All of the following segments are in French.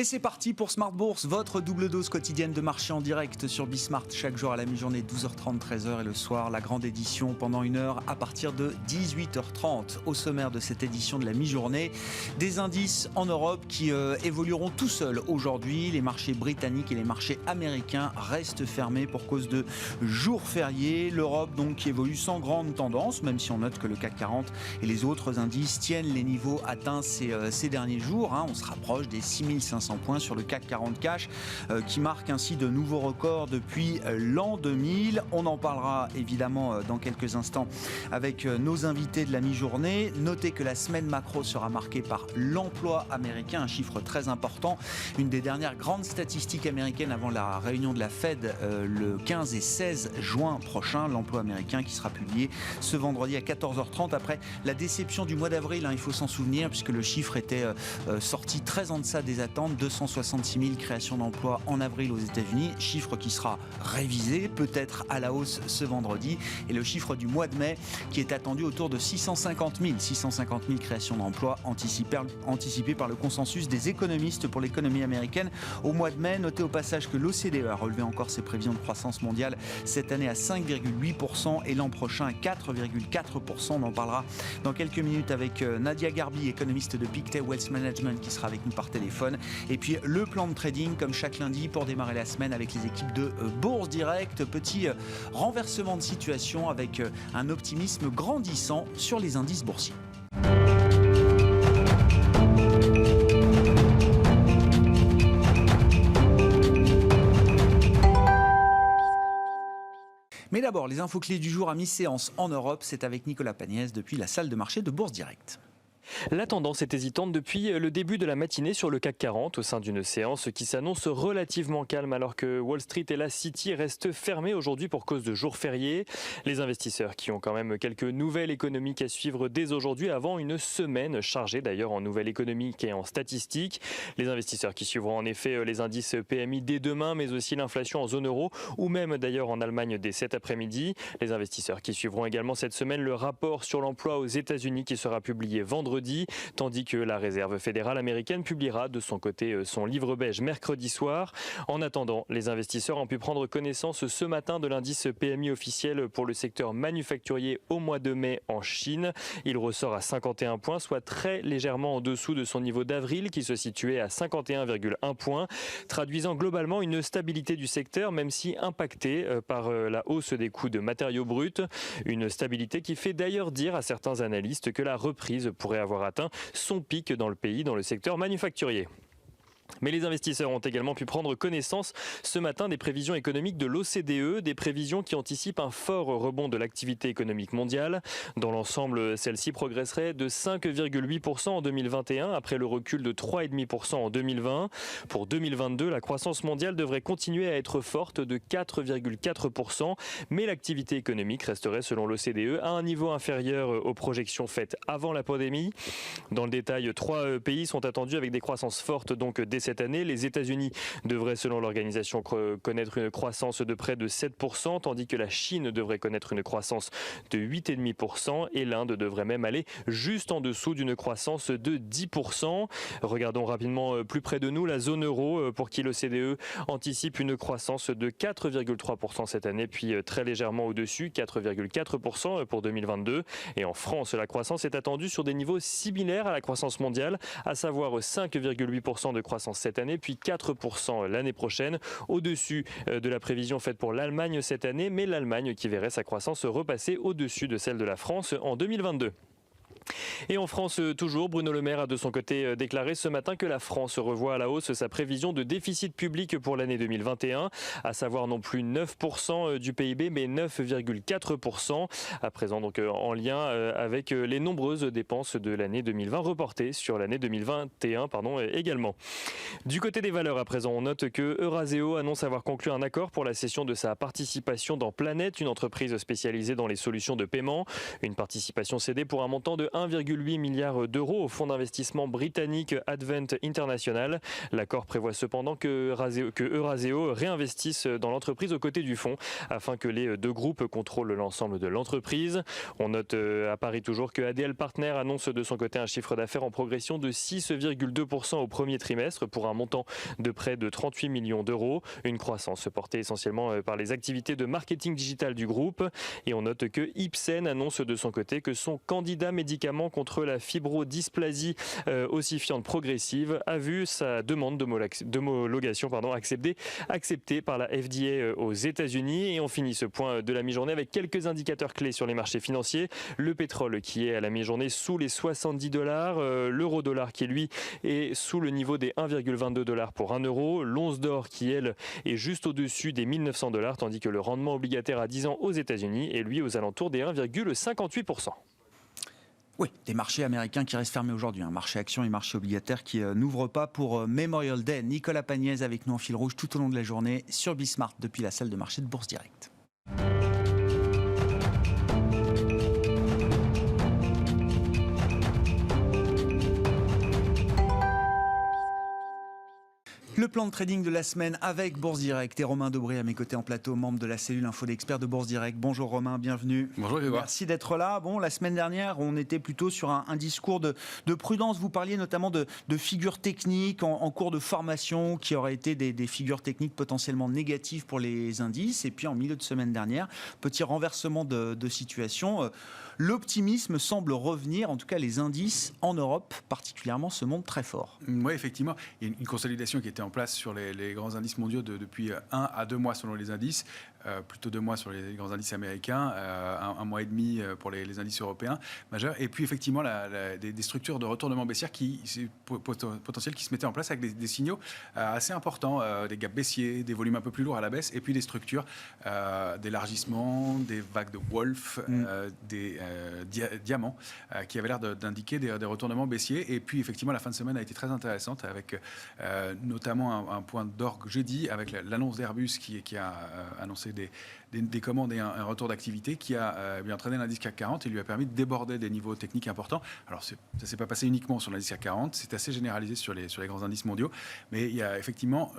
Et c'est parti pour Smart Bourse, votre double dose quotidienne de marché en direct sur Bismart. Chaque jour à la mi-journée, 12h30, 13h et le soir, la grande édition pendant une heure à partir de 18h30. Au sommaire de cette édition de la mi-journée, des indices en Europe qui évolueront tout seuls aujourd'hui. Les marchés britanniques et les marchés américains restent fermés pour cause de jours fériés. L'Europe donc qui évolue sans grande tendance, même si on note que le CAC 40 et les autres indices tiennent les niveaux atteints ces derniers jours. On se rapproche des 6500 points sur le CAC 40 Cash qui marque ainsi de nouveaux records depuis l'an 2000. On en parlera évidemment dans quelques instants avec nos invités de la mi-journée. Notez que la semaine macro sera marquée par l'emploi américain, un chiffre très important. Une des dernières grandes statistiques américaines avant la réunion de la Fed le 15 et 16 juin prochain. L'emploi américain qui sera publié ce vendredi à 14h30 après la déception du mois d'avril. Il faut s'en souvenir puisque le chiffre était sorti très en deçà des attentes. 266 000 créations d'emplois en avril aux États-Unis. Chiffre qui sera révisé, peut-être à la hausse ce vendredi. Et le chiffre du mois de mai qui est attendu autour de 650 000 créations d'emplois anticipées par le consensus des économistes pour l'économie américaine au mois de mai. Notez au passage que l'OCDE a relevé encore ses prévisions de croissance mondiale cette année à 5,8% et l'an prochain à 4,4%. On en parlera dans quelques minutes avec Nadia Garbi, économiste de Pictet Wealth Management, qui sera avec nous par téléphone. Et puis le plan de trading comme chaque lundi pour démarrer la semaine avec les équipes de Bourse Direct. Petit renversement de situation avec un optimisme grandissant sur les indices boursiers. Mais d'abord, les infos clés du jour à mi-séance en Europe, c'est avec Nicolas Pagnès depuis la salle de marché de Bourse Direct. La tendance est hésitante depuis le début de la matinée sur le CAC 40 au sein d'une séance qui s'annonce relativement calme alors que Wall Street et la City restent fermés aujourd'hui pour cause de jours fériés. Les investisseurs qui ont quand même quelques nouvelles économiques à suivre dès aujourd'hui avant une semaine chargée d'ailleurs en nouvelles économiques et en statistiques. Les investisseurs qui suivront en effet les indices PMI dès demain mais aussi l'inflation en zone euro ou même d'ailleurs en Allemagne dès cet après-midi. Les investisseurs qui suivront également cette semaine le rapport sur l'emploi aux États-Unis qui sera publié vendredi, tandis que la Réserve fédérale américaine publiera de son côté son livre beige mercredi soir. En attendant, les investisseurs ont pu prendre connaissance ce matin de l'indice PMI officiel pour le secteur manufacturier au mois de mai en Chine. Il ressort à 51 points, soit très légèrement en dessous de son niveau d'avril qui se situait à 51,1 points, traduisant globalement une stabilité du secteur même si impactée par la hausse des coûts de matériaux bruts. Une stabilité qui fait d'ailleurs dire à certains analystes que la reprise pourrait avoir atteint son pic dans le pays, dans le secteur manufacturier. Mais les investisseurs ont également pu prendre connaissance ce matin des prévisions économiques de l'OCDE, des prévisions qui anticipent un fort rebond de l'activité économique mondiale. Dans l'ensemble, celle-ci progresserait de 5,8% en 2021 après le recul de 3,5% en 2020. Pour 2022, la croissance mondiale devrait continuer à être forte de 4,4%, mais l'activité économique resterait selon l'OCDE à un niveau inférieur aux projections faites avant la pandémie. Dans le détail, 3 pays sont attendus avec des croissances fortes donc dès cette année. Les États-Unis devraient, selon l'organisation, connaître une croissance de près de 7%, tandis que la Chine devrait connaître une croissance de 8,5% et l'Inde devrait même aller juste en dessous d'une croissance de 10%. Regardons rapidement plus près de nous la zone euro pour qui l'OCDE anticipe une croissance de 4,3% cette année, puis très légèrement au-dessus, 4,4% pour 2022. Et en France, la croissance est attendue sur des niveaux similaires à la croissance mondiale, à savoir 5,8% de croissance cette année, puis 4% l'année prochaine, au-dessus de la prévision faite pour l'Allemagne cette année, mais l'Allemagne qui verrait sa croissance repasser au-dessus de celle de la France en 2022. Et en France, toujours, Bruno Le Maire a de son côté déclaré ce matin que la France revoit à la hausse sa prévision de déficit public pour l'année 2021, à savoir non plus 9% du PIB, mais 9,4%, à présent donc en lien avec les nombreuses dépenses de l'année 2020 reportées sur l'année 2021 également. Du côté des valeurs à présent, on note que Eurazeo annonce avoir conclu un accord pour la cession de sa participation dans Planète, une entreprise spécialisée dans les solutions de paiement, une participation cédée pour un montant de 1,8 milliard d'euros au fonds d'investissement britannique Advent International. L'accord prévoit cependant que Eurazeo réinvestisse dans l'entreprise aux côtés du fonds afin que les deux groupes contrôlent l'ensemble de l'entreprise. On note à Paris toujours que ADL Partners annonce de son côté un chiffre d'affaires en progression de 6,2% au premier trimestre pour un montant de près de 38 millions d'euros. Une croissance portée essentiellement par les activités de marketing digital du groupe. Et on note que Ipsen annonce de son côté que son candidat médicament contre la fibrodysplasie ossifiante progressive a vu sa demande d'homologation acceptée par la FDA aux États-Unis. Et on finit ce point de la mi-journée avec quelques indicateurs clés sur les marchés financiers. Le pétrole qui est à la mi-journée sous les $70, l'euro-dollar qui lui est sous le niveau des 1,22 $ pour 1 euro, l'once d'or qui elle est juste au-dessus des $1 900, tandis que le rendement obligataire à 10 ans aux États-Unis est lui aux alentours des 1,58%. Oui, des marchés américains qui restent fermés aujourd'hui, marché actions et marché obligataire qui n'ouvrent pas pour Memorial Day. Nicolas Pagnès avec nous en fil rouge tout au long de la journée sur Bismart depuis la salle de marché de Bourse Direct. Le plan de trading de la semaine avec Bourse Direct et Romain Dobré à mes côtés en plateau, membre de la cellule Info d'Experts de Bourse Direct. Bonjour Romain, bienvenue. Bonjour Grégoire. Merci d'être là. Bon, la semaine dernière, on était plutôt sur un discours de prudence. Vous parliez notamment de figures techniques en cours de formation qui auraient été des figures techniques potentiellement négatives pour les indices. Et puis en milieu de semaine dernière, petit renversement de situation. L'optimisme semble revenir, en tout cas les indices en Europe particulièrement se montrent très forts. Oui, effectivement, il y a une consolidation qui était en place sur les grands indices mondiaux depuis 1 à 2 mois selon les indices, plutôt 2 mois sur les grands indices américains, un mois et demi pour les indices européens majeurs, et puis effectivement des structures de retournement baissière potentielles qui se mettaient en place avec des signaux assez importants, des gaps baissiers, des volumes un peu plus lourds à la baisse, et puis des structures d'élargissement, des vagues de Wolf, des diamants qui avaient l'air d'indiquer des retournements baissiers. Et puis effectivement la fin de semaine a été très intéressante avec notamment un point d'orgue jeudi avec l'annonce d'Airbus qui a annoncé des commandes et un retour d'activité qui a entraîné l'indice CAC 40 et lui a permis de déborder des niveaux techniques importants. Alors ça ne s'est pas passé uniquement sur l'indice CAC 40, c'est assez généralisé sur les grands indices mondiaux, mais il y a effectivement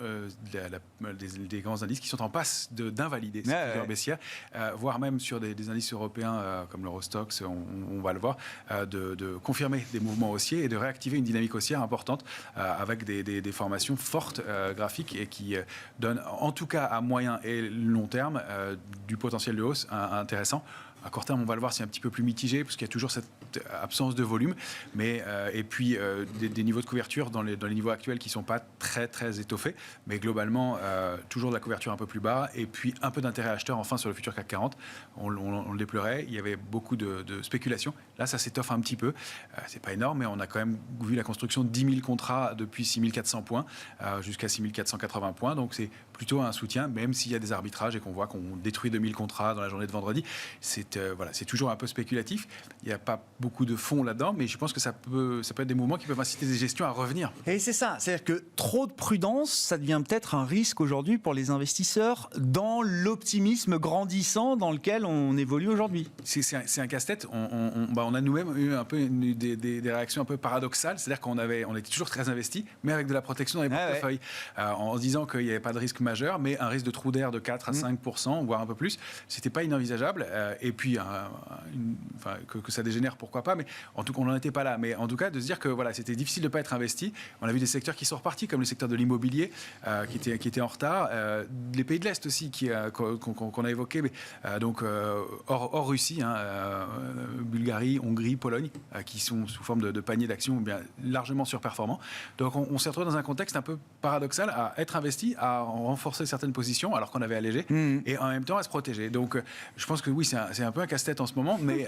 des grands indices qui sont en passe d'invalider cette figure baissière, voire même sur des indices européens comme l'Eurostoxx, on va le voir, de confirmer des mouvements haussiers et de réactiver une dynamique haussière importante avec des formations fortes graphiques et qui donnent en tout cas à moyen et long terme du potentiel de hausse intéressant. À court terme, on va le voir, c'est un petit peu plus mitigé parce qu'il y a toujours cette absence de volume, et puis des niveaux de couverture dans les niveaux actuels qui ne sont pas très très étoffés, mais globalement toujours de la couverture un peu plus bas et puis un peu d'intérêt acheteur enfin sur le futur CAC 40. On le déplorait, il y avait beaucoup de spéculation. Là, ça s'étoffe un petit peu. C'est pas énorme, mais on a quand même vu la construction de 10 000 contrats depuis 6 400 points jusqu'à 6 480 points. Donc c'est plutôt un soutien, même s'il y a des arbitrages et qu'on voit qu'on détruit 2000 contrats dans la journée de vendredi. C'est toujours un peu spéculatif. Il n'y a pas beaucoup de fonds là-dedans, mais je pense que ça peut être des mouvements qui peuvent inciter des gestions à revenir. Et c'est ça, c'est-à-dire que trop de prudence, ça devient peut-être un risque aujourd'hui pour les investisseurs dans l'optimisme grandissant dans lequel on évolue aujourd'hui. C'est un casse-tête. On a nous-mêmes eu un peu des réactions un peu paradoxales, c'est-à-dire qu'on était toujours très investis, mais avec de la protection dans les portefeuilles, en se disant qu'il n'y avait pas de risque majeur, mais un risque de trou d'air de 4 à 5%, voire un peu plus. C'était pas inenvisageable. Et puis que ça dégénère, pourquoi pas, mais en tout cas on n'en était pas là, mais en tout cas de se dire que voilà, c'était difficile de ne pas être investi. On a vu des secteurs qui sont repartis comme le secteur de l'immobilier qui était en retard, les pays de l'Est aussi qu'on a évoqué, mais hors Russie, Bulgarie, Hongrie, Pologne, qui sont sous forme de panier d'actions bien largement surperformants. Donc on s'est retrouvé dans un contexte un peu paradoxal à être investi, à renforcer certaines positions alors qu'on avait allégé, et en même temps à se protéger. Donc je pense que oui, c'est un peu un casse-tête en ce moment, mais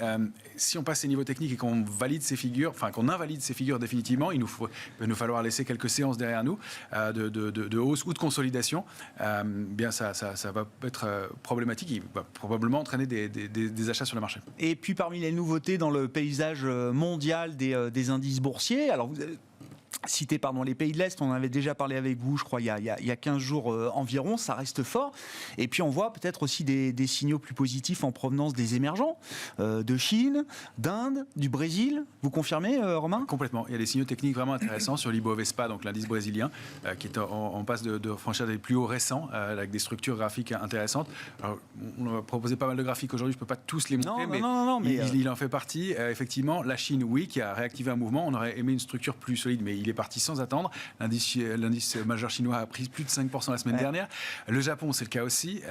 si on passe ces niveaux techniques et qu'on valide ces figures, qu'on invalide ces figures définitivement, il va nous falloir laisser quelques séances derrière nous de hausse ou de consolidation. Bien ça va être problématique, il va probablement entraîner des achats sur le marché. Et puis parmi les nouveautés dans le paysage mondial des indices boursiers, alors cité les pays de l'Est, on en avait déjà parlé avec vous, je crois, il y a 15 jours environ, ça reste fort. Et puis on voit peut-être aussi des signaux plus positifs en provenance des émergents, de Chine, d'Inde, du Brésil. Vous confirmez, Romain ? Complètement. Il y a des signaux techniques vraiment intéressants sur l'Ibovespa, donc l'indice brésilien, qui est en passe de franchir des plus hauts récents, avec des structures graphiques intéressantes. Alors, on a proposé pas mal de graphiques aujourd'hui, je ne peux pas tous les montrer, mais il en fait partie. Effectivement, la Chine, oui, qui a réactivé un mouvement. On aurait aimé une structure plus solide, mais il est parti sans attendre. L'indice majeur chinois a pris plus de 5% la semaine dernière. Le Japon, c'est le cas aussi,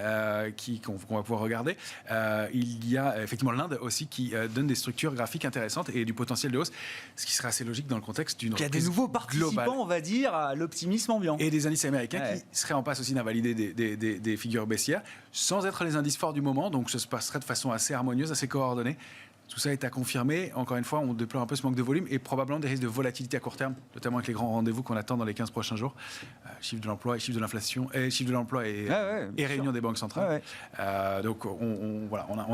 qu'on va pouvoir regarder. Il y a effectivement l'Inde aussi qui donne des structures graphiques intéressantes et du potentiel de hausse, ce qui serait assez logique dans le contexte d'une reprise globale. Il y a des nouveaux participants, on va dire, à l'optimisme ambiant. Et des indices américains qui seraient en passe aussi d'invalider des figures baissières, sans être les indices forts du moment, donc ça se passerait de façon assez harmonieuse, assez coordonnée. Tout ça est à confirmer. Encore une fois, on déplore un peu ce manque de volume et probablement des risques de volatilité à court terme, notamment avec les grands rendez-vous qu'on attend dans les 15 prochains jours. Chiffre de l'emploi, chiffre de l'inflation, chiffre de l'emploi et réunion des banques centrales. Donc on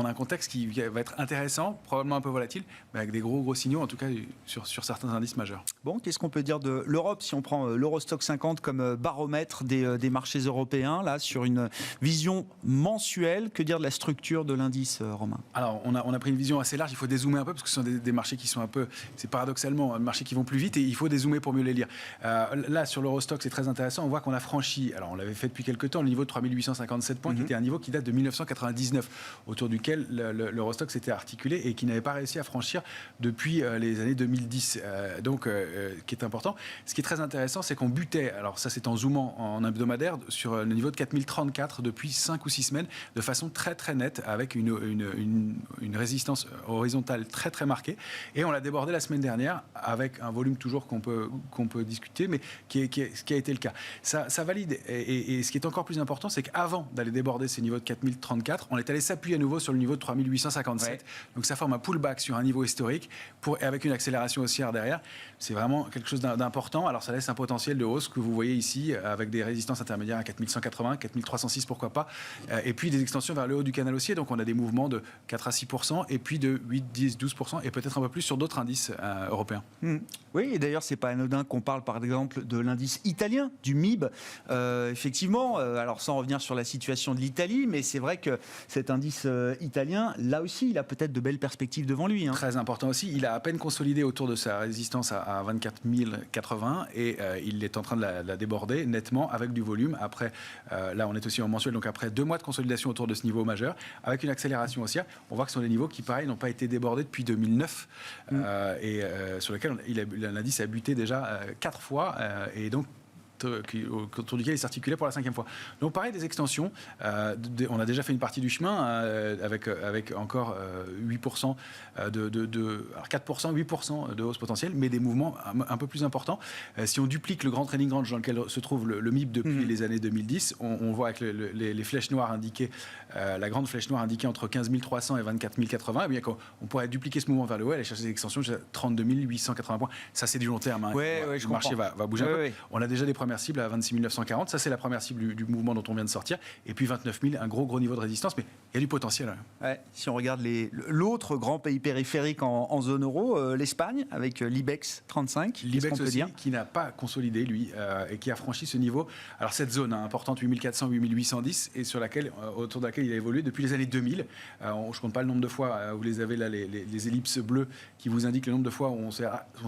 a un contexte qui va être intéressant, probablement un peu volatile, mais avec des gros signaux, en tout cas sur certains indices majeurs. Bon, qu'est-ce qu'on peut dire de l'Europe si on prend l'Eurostoxx 50 comme baromètre des marchés européens, là, sur une vision mensuelle? Que dire de la structure de l'indice, Romain? Alors, on a pris une vision assez large. Il faut dézoomer un peu parce que ce sont des marchés qui sont un peu, c'est paradoxalement, des marchés qui vont plus vite et il faut dézoomer pour mieux les lire. Là, sur l'Eurostoxx, c'est très intéressant. On voit qu'on a franchi, alors on l'avait fait depuis quelques temps, le niveau de 3857 points, qui était un niveau qui date de 1999, autour duquel l'Eurostoxx s'était articulé et qui n'avait pas réussi à franchir depuis les années 2010. Qui est important. Ce qui est très intéressant, c'est qu'on butait, alors ça c'est en zoomant en hebdomadaire, sur le niveau de 4034 depuis 5 ou 6 semaines, de façon très très nette, avec une résistance horizontale très très marquée. Et on l'a débordé la semaine dernière, avec un volume toujours qu'on peut discuter, mais qui a été le cas. Ça valide. Et ce qui est encore plus important, c'est qu'avant d'aller déborder ces niveaux de 4034, on est allé s'appuyer à nouveau sur le niveau de 3857. Donc ça forme un pullback sur un niveau historique, et avec une accélération haussière derrière. C'est vraiment quelque chose d'important. Alors ça laisse un potentiel de hausse que vous voyez ici, avec des résistances intermédiaires à 4180, 4306, pourquoi pas, et puis des extensions vers le haut du canal haussier. Donc on a des mouvements de 4 à 6%, et puis de 8, 10, 12%, et peut-être un peu plus sur d'autres indices européens. Oui, et d'ailleurs, c'est pas anodin qu'on parle par exemple de l'indice italien, du MIB. Effectivement, alors sans revenir sur la situation de l'Italie, mais c'est vrai que cet indice italien, là aussi, il a peut-être de belles perspectives devant lui. Très important aussi. Il a à peine consolidé autour de sa résistance à 24 080 et il est en train de la déborder nettement avec du volume. Après, là, on est aussi en mensuel, donc après 2 mois de consolidation autour de ce niveau majeur, avec une accélération haussière. On voit que ce sont des niveaux qui, pareil, n'ont pas été débordés depuis 2009 et sur lesquels l'indice a buté déjà 4 fois et donc autour duquel il s'articulait pour la 5e fois. Donc pareil, des extensions. On a déjà fait une partie du chemin avec encore 8%, alors 4%, 8% de hausse potentielle, mais des mouvements un peu plus importants. Si on duplique le grand trading range dans lequel se trouve le MIB depuis les années 2010, on voit avec les flèches noires indiquées, la grande flèche noire indiquée entre 15 300 et 24 080, et bien on pourrait dupliquer ce mouvement vers le haut et aller chercher des extensions jusqu'à 32 880 points. Ça, c'est du long terme. Le marché va bouger un peu. On a déjà des premières cibles à 26 940. Ça, c'est la première cible du mouvement dont on vient de sortir. Et puis 29 000, un gros niveau de résistance. Mais il y a du potentiel. Si on regarde l'autre grand pays périphérique en zone euro, l'Espagne, avec l'IBEX 35. L'IBEX aussi, qui n'a pas consolidé, lui, et qui a franchi ce niveau. Alors, cette zone importante, 8400, 8810, et autour de laquelle il a évolué depuis les années 2000. Je ne compte pas le nombre de fois, vous les avez là, les ellipses bleues qui vous indiquent le nombre de fois où on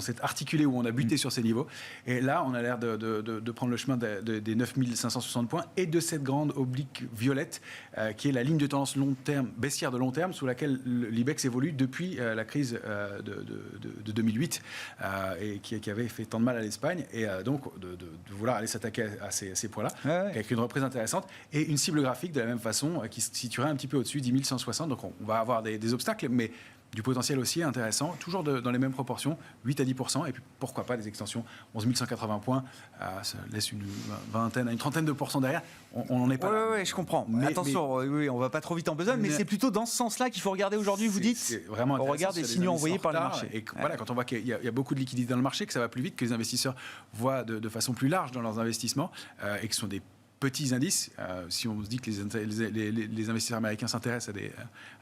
s'est articulé, où on a buté sur ces niveaux. Et là, on a l'air de prendre le chemin des 9560 points et de cette grande oblique violette qui est la ligne de tendance long terme, baissière de long terme, sous laquelle l'IBEX évolue depuis la crise de 2008 et qui avait fait tant de mal à l'Espagne. Et donc, de vouloir aller s'attaquer à ces points-là, avec une reprise intéressante et une cible graphique de la même façon qui se situerait un petit peu au-dessus, 10 160. Donc, on va avoir des obstacles, mais du potentiel aussi intéressant, toujours dans les mêmes proportions, 8 à 10%, et puis pourquoi pas des extensions, 11 180 points, ça laisse une trentaine de pourcents derrière, on n'en est pas là. Oui, je comprends. Attention, on va pas trop vite en besogne, mais c'est plutôt dans ce sens-là qu'il faut regarder aujourd'hui, vous dites. C'est vraiment on regarde les signaux envoyés par les marchés. Et voilà, quand on voit qu'il y a beaucoup de liquidités dans le marché, que ça va plus vite, que les investisseurs voient de façon plus large dans leurs investissements, et que ce sont des petits indices, si on se dit que les investisseurs américains s'intéressent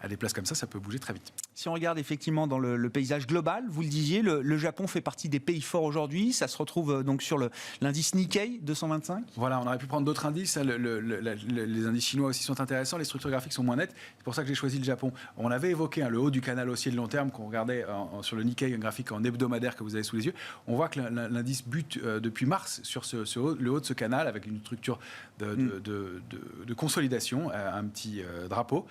à des places comme ça peut bouger très vite. Si on regarde effectivement dans le paysage global, vous le disiez, le Japon fait partie des pays forts aujourd'hui. Ça se retrouve donc sur l'indice Nikkei 225. Voilà, on aurait pu prendre d'autres indices. Les indices chinois aussi sont intéressants. Les structures graphiques sont moins nettes. C'est pour ça que j'ai choisi le Japon. On avait évoqué le haut du canal haussier de long terme qu'on regardait sur le Nikkei, un graphique en hebdomadaire que vous avez sous les yeux. On voit que l'indice bute depuis mars sur le haut de ce canal avec une structure de consolidation, un petit drapeau.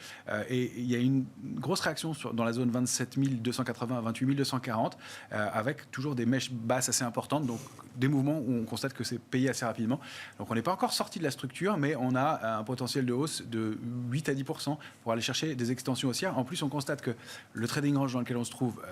Et il y a une grosse réaction dans la zone 27 280 à 28 240, avec toujours des mèches basses assez importantes, donc des mouvements où on constate que c'est payé assez rapidement. Donc on n'est pas encore sorti de la structure, mais on a un potentiel de hausse de 8 à 10% pour aller chercher des extensions haussières. En plus, on constate que le trading range dans lequel on se trouve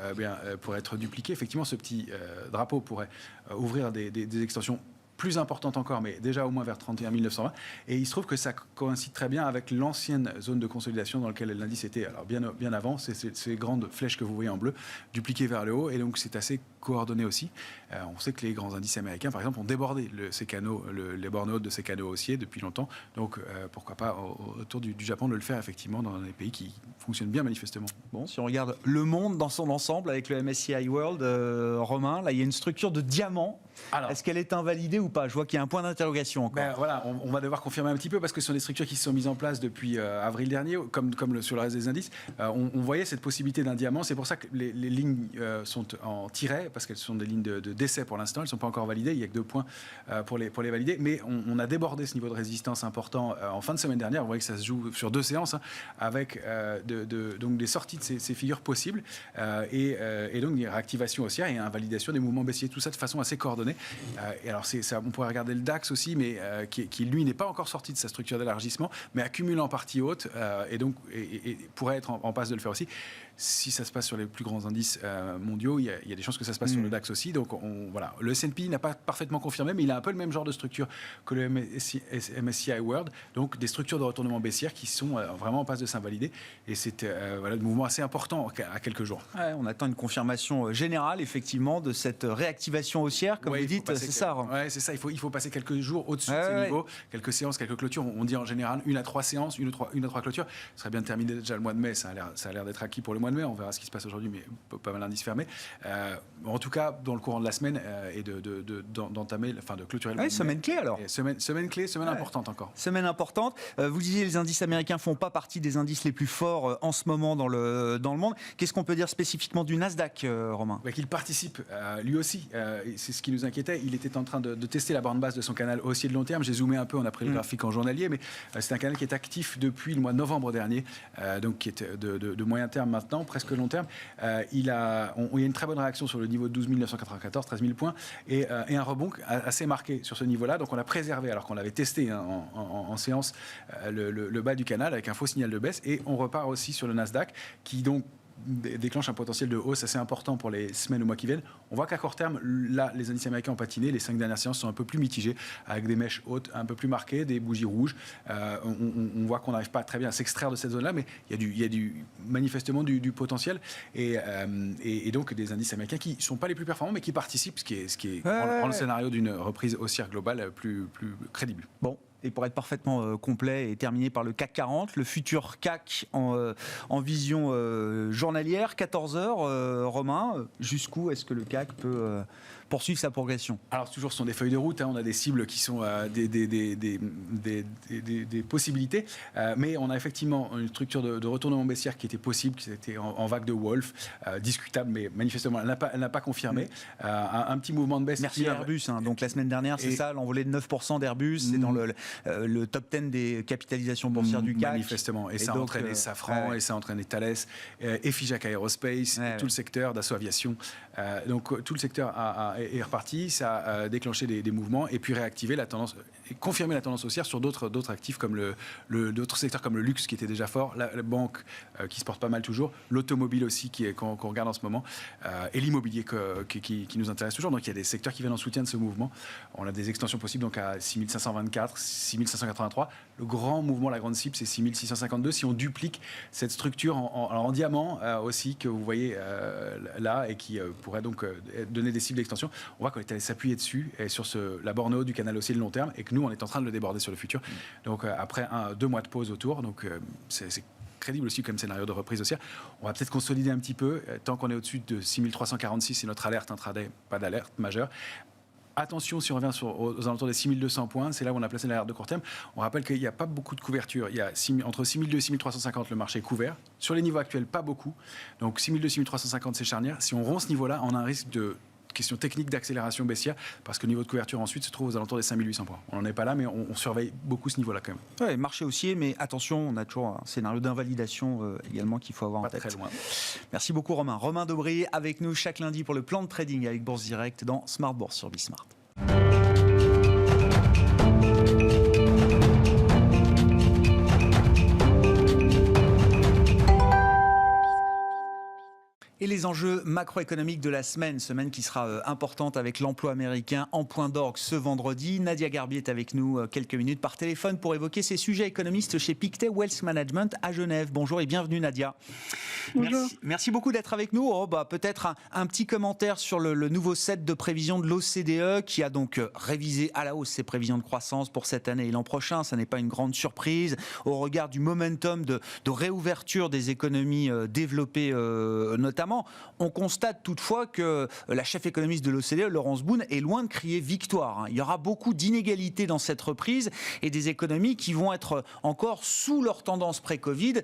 pourrait être dupliqué. Effectivement, ce petit drapeau pourrait ouvrir des extensions plus importante encore, mais déjà au moins vers 31 920. Et il se trouve que ça coïncide très bien avec l'ancienne zone de consolidation dans laquelle l'indice était alors bien avant. C'est ces grandes flèches que vous voyez en bleu, dupliquées vers le haut. Et donc, c'est assez coordonné aussi. On sait que les grands indices américains, par exemple, ont débordé ces canaux, les bornes hautes de ces canaux haussiers depuis longtemps. Donc, pourquoi pas autour du Japon de le faire, effectivement, dans des pays qui fonctionnent bien, manifestement. Bon, si on regarde le monde dans son ensemble avec le MSCI World, Romain, là, il y a une structure de diamant. Est-ce qu'elle est invalidée ou pas? Je vois qu'il y a un point d'interrogation encore. Voilà, on va devoir confirmer un petit peu parce que ce sont des structures qui se sont mises en place depuis avril dernier, comme sur le reste des indices. On voyait cette possibilité d'un diamant. C'est pour ça que les lignes sont en tiret, parce qu'elles sont des lignes de décès pour l'instant. Elles ne sont pas encore validées. Il n'y a que 2 points pour les valider. Mais on a débordé ce niveau de résistance important en fin de semaine dernière. Vous voyez que ça se joue sur 2 séances, avec donc des sorties de ces figures possibles et donc des réactivations haussières et une validation des mouvements baissiers. Tout ça de façon assez coordonnée. Et alors, on pourrait regarder le DAX aussi, mais qui lui, n'est pas encore sorti de sa structure d'élargissement, mais accumule en partie haute et donc pourrait être en passe de le faire aussi. Si ça se passe sur les plus grands indices mondiaux, il y a des chances que ça se passe sur le DAX aussi. Donc, voilà. Le S&P n'a pas parfaitement confirmé, mais il a un peu le même genre de structure que le MSCI World. Donc, des structures de retournement baissière qui sont vraiment en passe de s'invalider. Et c'est un mouvement assez important à quelques jours. Ouais, on attend une confirmation générale, effectivement, de cette réactivation haussière, comme vous dites, c'est ça. Oui, c'est ça. Il faut passer quelques jours au-dessus de ces niveaux, quelques séances, quelques clôtures. On dit en général 1 à 3 séances, 1 à 3 clôtures. Ce serait bien de terminer déjà le mois de mai. Ça a l'air d'être acquis pour le mois de mai. On verra ce qui se passe aujourd'hui, mais pas mal d'indices fermés. En tout cas, dans le courant de la semaine, et d'entamer, enfin de clôturer le mois de mai. Semaine clé alors. Semaine clé, semaine importante encore. Semaine importante. Vous disiez les indices américains font pas partie des indices les plus forts en ce moment dans le monde. Qu'est-ce qu'on peut dire spécifiquement du Nasdaq, Romain? Qu'il participe lui aussi. C'est ce qui nous inquiétait. Il était en train de tester la borne basse de son canal haussier de long terme. J'ai zoomé un peu, on a pris le graphique en journalier, mais c'est un canal qui est actif depuis le mois de novembre dernier, donc qui est de moyen terme maintenant, presque long terme. Il y a une très bonne réaction sur le niveau de 12 994, 13 000 points, et un rebond assez marqué sur ce niveau-là. Donc on a préservé, alors qu'on l'avait testé en séance, le bas du canal avec un faux signal de baisse, et on repart aussi sur le Nasdaq, qui donc déclenche un potentiel de hausse assez important pour les semaines ou mois qui viennent. On voit qu'à court terme, là, les indices américains ont patiné. Les 5 dernières séances sont un peu plus mitigées, avec des mèches hautes un peu plus marquées, des bougies rouges. On voit qu'on n'arrive pas très bien à s'extraire de cette zone-là, mais il y a manifestement du potentiel. Et donc des indices américains qui ne sont pas les plus performants, mais qui participent, ce qui est dans le scénario d'une reprise haussière globale plus crédible. Bon. Et pour être parfaitement complet et terminé par le CAC 40, le futur CAC en vision journalière, 14 heures, Romain, jusqu'où est-ce que le CAC peut poursuivre sa progression? Alors toujours, ce sont des feuilles de route, on a des cibles qui sont des possibilités, mais on a effectivement une structure de retournement baissière qui était possible, qui était en vague de Wolf, discutable, mais manifestement elle n'a pas confirmé. Un petit mouvement de baisse. Merci Airbus, donc la semaine dernière, c'est ça, l'envolée de 9% d'Airbus, c'est dans le top 10 des capitalisations boursières du CAC. Manifestement, et ça a entraîné Safran, et ça a entraîné Thales, et Figeac Aerospace, tout le secteur d'Assaut Aviation. Donc tout le secteur est reparti, ça a déclenché des mouvements et puis réactivé la tendance, confirmer la tendance haussière sur d'autres actifs comme d'autres secteurs comme le luxe qui était déjà fort, la banque qui se porte pas mal toujours, l'automobile aussi qu'on regarde en ce moment, et l'immobilier qui nous intéresse toujours. Donc il y a des secteurs qui viennent en soutien de ce mouvement. On a des extensions possibles donc à 6524, 6583. Le grand mouvement, la grande cible, c'est 6652. Si on duplique cette structure en diamant aussi que vous voyez là et qui pourrait donc donner des cibles d'extension, on voit qu'on est allé s'appuyer dessus et sur la borne haute du canal haussier de long terme et que nous, on est en train de le déborder sur le futur. Donc après 2 mois de pause autour, donc c'est crédible aussi comme scénario de reprise haussière. On va peut-être consolider un petit peu. Tant qu'on est au-dessus de 6346, c'est notre alerte intraday, pas d'alerte majeure. Attention, si on revient aux alentours des 6200 points, c'est là où on a placé l'alerte de court terme. On rappelle qu'il n'y a pas beaucoup de couverture. Il y a entre 6200 et 6350, le marché est couvert. Sur les niveaux actuels, pas beaucoup. Donc 6200 6350, c'est charnière. Si on rompt ce niveau-là, on a un risque de question technique d'accélération baissière, parce que le niveau de couverture ensuite se trouve aux alentours des 5800 points. On n'en est pas là, mais on surveille beaucoup ce niveau-là quand même. Ouais, marché haussier, mais attention, on a toujours un scénario d'invalidation également qu'il faut avoir en tête. Pas très loin. Merci beaucoup Romain. Romain Dobré avec nous chaque lundi pour le plan de trading avec Bourse Direct dans Smart Bourse sur Bismart. Et les enjeux macroéconomiques de la semaine qui sera importante avec l'emploi américain en point d'orgue ce vendredi. Nadia Garbier est avec nous quelques minutes par téléphone pour évoquer ces sujets. Économiste chez Pictet Wealth Management à Genève. Bonjour et bienvenue Nadia. Bonjour. Merci beaucoup d'être avec nous. Peut-être un petit commentaire sur le nouveau set de prévisions de l'OCDE qui a donc révisé à la hausse ses prévisions de croissance pour cette année et l'an prochain. Ça n'est pas une grande surprise au regard du momentum de réouverture des économies développées notamment. On constate toutefois que la chef économiste de l'OCDE, Laurence Boone, est loin de crier victoire. Il y aura beaucoup d'inégalités dans cette reprise et des économies qui vont être encore sous leur tendance pré-Covid,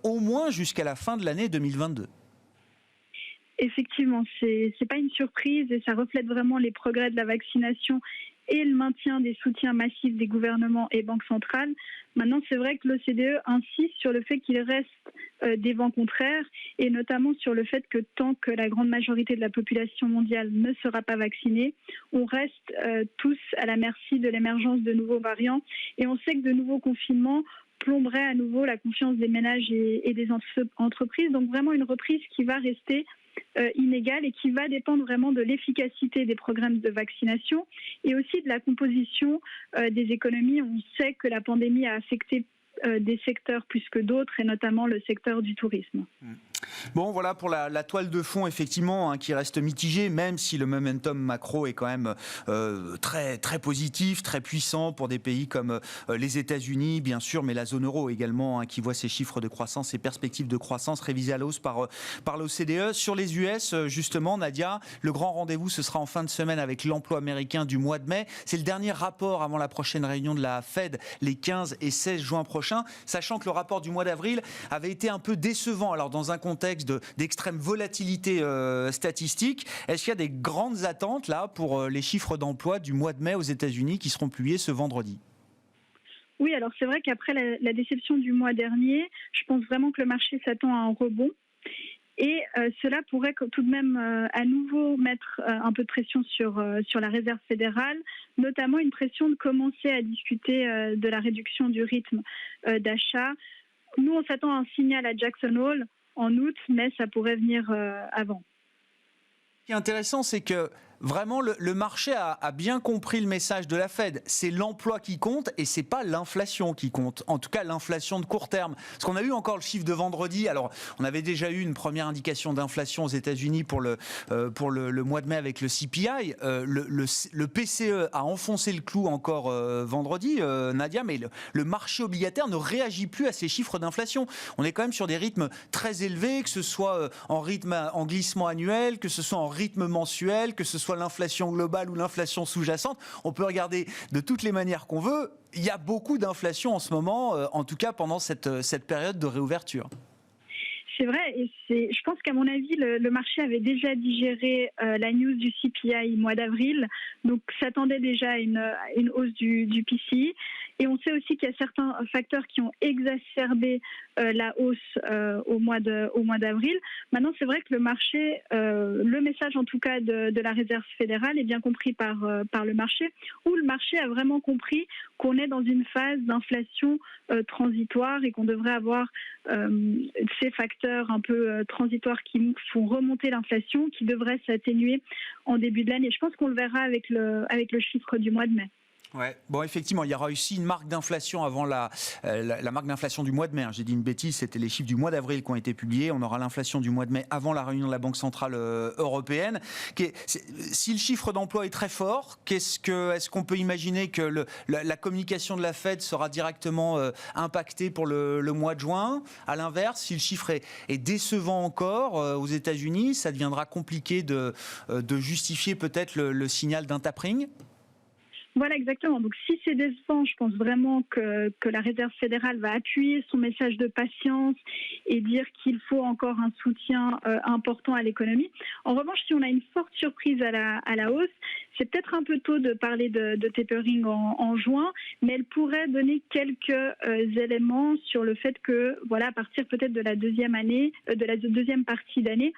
au moins jusqu'à la fin de l'année 2022. Effectivement, c'est pas une surprise et ça reflète vraiment les progrès de la vaccination et le maintien des soutiens massifs des gouvernements et banques centrales. Maintenant, c'est vrai que l'OCDE insiste sur le fait qu'il reste des vents contraires et notamment sur le fait que tant que la grande majorité de la population mondiale ne sera pas vaccinée, on reste tous à la merci de l'émergence de nouveaux variants et on sait que de nouveaux confinements plomberaient à nouveau la confiance des ménages et des entreprises. Donc vraiment une reprise qui va rester inégale et qui va dépendre vraiment de l'efficacité des programmes de vaccination et aussi de la composition des économies. On sait que la pandémie a affecté des secteurs plus que d'autres et notamment le secteur du tourisme. Bon, voilà pour la toile de fond, effectivement, qui reste mitigée, même si le momentum macro est quand même très, très positif, très puissant pour des pays comme les États-Unis, bien sûr, mais la zone euro également, qui voit ses chiffres de croissance, ses perspectives de croissance révisées à la hausse par l'OCDE. Sur les US, justement, Nadia, le grand rendez-vous, ce sera en fin de semaine avec l'emploi américain du mois de mai. C'est le dernier rapport avant la prochaine réunion de la Fed, les 15 et 16 juin prochains, sachant que le rapport du mois d'avril avait été un peu décevant. Alors, dans un contexte d'extrême volatilité statistique. Est-ce qu'il y a des grandes attentes là pour les chiffres d'emploi du mois de mai aux États-Unis qui seront publiés ce vendredi ? Oui, alors c'est vrai qu'après la déception du mois dernier, je pense vraiment que le marché s'attend à un rebond. Et cela pourrait tout de même à nouveau mettre un peu de pression sur la Réserve fédérale, notamment une pression de commencer à discuter de la réduction du rythme d'achat. Nous, on s'attend à un signal à Jackson Hole en août, mais ça pourrait venir avant. Ce qui est intéressant, c'est que vraiment, le marché a bien compris le message de la Fed. C'est l'emploi qui compte et c'est pas l'inflation qui compte. En tout cas, l'inflation de court terme. Parce qu'on a eu encore le chiffre de vendredi. Alors, on avait déjà eu une première indication d'inflation aux États-Unis pour le mois de mai avec le CPI. Le PCE a enfoncé le clou encore vendredi, Nadia, mais le marché obligataire ne réagit plus à ces chiffres d'inflation. On est quand même sur des rythmes très élevés, que ce soit en glissement annuel, que ce soit en rythme mensuel, que ce soit l'inflation globale ou l'inflation sous-jacente. On peut regarder de toutes les manières qu'on veut. Il y a beaucoup d'inflation en ce moment, en tout cas pendant cette période de réouverture. C'est vrai, et je pense qu'à mon avis, le marché avait déjà digéré la news du CPI mois d'avril, donc s'attendait déjà à une hausse du PCI. Et on sait aussi qu'il y a certains facteurs qui ont exacerbé la hausse au mois d'avril. Maintenant, c'est vrai que le marché, le message en tout cas de la Réserve fédérale est bien compris par le marché, où le marché a vraiment compris qu'on est dans une phase d'inflation transitoire et qu'on devrait avoir ces facteurs un peu transitoires qui font remonter l'inflation, qui devraient s'atténuer en début de l'année. Je pense qu'on le verra avec le chiffre du mois de mai. Ouais. Bon, effectivement, il y aura aussi une marque d'inflation avant la marque d'inflation du mois de mai. J'ai dit une bêtise, c'était les chiffres du mois d'avril qui ont été publiés. On aura l'inflation du mois de mai avant la réunion de la Banque centrale européenne. Si le chiffre d'emploi est très fort, est-ce qu'on peut imaginer que la communication de la Fed sera directement impactée pour le mois de juin? À l'inverse, si le chiffre est décevant encore aux États-Unis, ça deviendra compliqué de justifier peut-être le signal d'un tapering? Voilà, exactement. Donc, si c'est décevant, je pense vraiment que la Réserve fédérale va appuyer son message de patience et dire qu'il faut encore un soutien important à l'économie. En revanche, si on a une forte surprise à la hausse, c'est peut-être un peu tôt de parler de tapering en juin, mais elle pourrait donner quelques éléments sur le fait que, voilà, à partir peut-être de la deuxième partie d'année,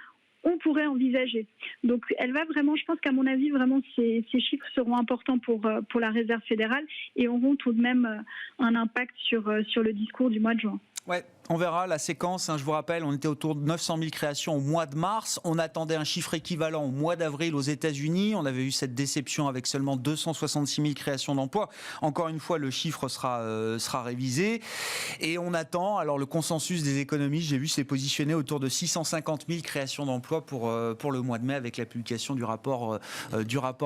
on pourrait envisager. Donc, elle va vraiment, je pense qu'à mon avis, vraiment, ces chiffres seront importants pour la Réserve fédérale et auront tout de même un impact sur le discours du mois de juin. Ouais, on verra la séquence. Je vous rappelle, on était autour de 900 000 créations au mois de mars. On attendait un chiffre équivalent au mois d'avril aux États-Unis. On avait eu cette déception avec seulement 266 000 créations d'emplois. Encore une fois, le chiffre sera révisé. Et on attend, alors le consensus des économistes, j'ai vu, s'est positionné autour de 650 000 créations d'emplois pour le mois de mai avec la publication du rapport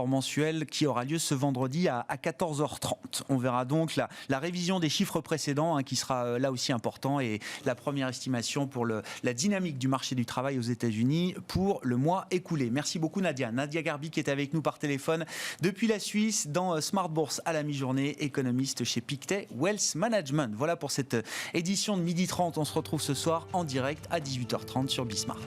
mensuel qui aura lieu ce vendredi à 14h30. On verra donc la révision des chiffres précédents qui sera là aussi important et la première estimation pour la dynamique du marché du travail aux États-Unis pour le mois écoulé. Merci beaucoup Nadia. Nadia Garbi qui est avec nous par téléphone depuis la Suisse dans Smart Bourse à la mi-journée, économiste chez Pictet Wealth Management. Voilà pour cette édition de 12h30. On se retrouve ce soir en direct à 18h30 sur Bismart.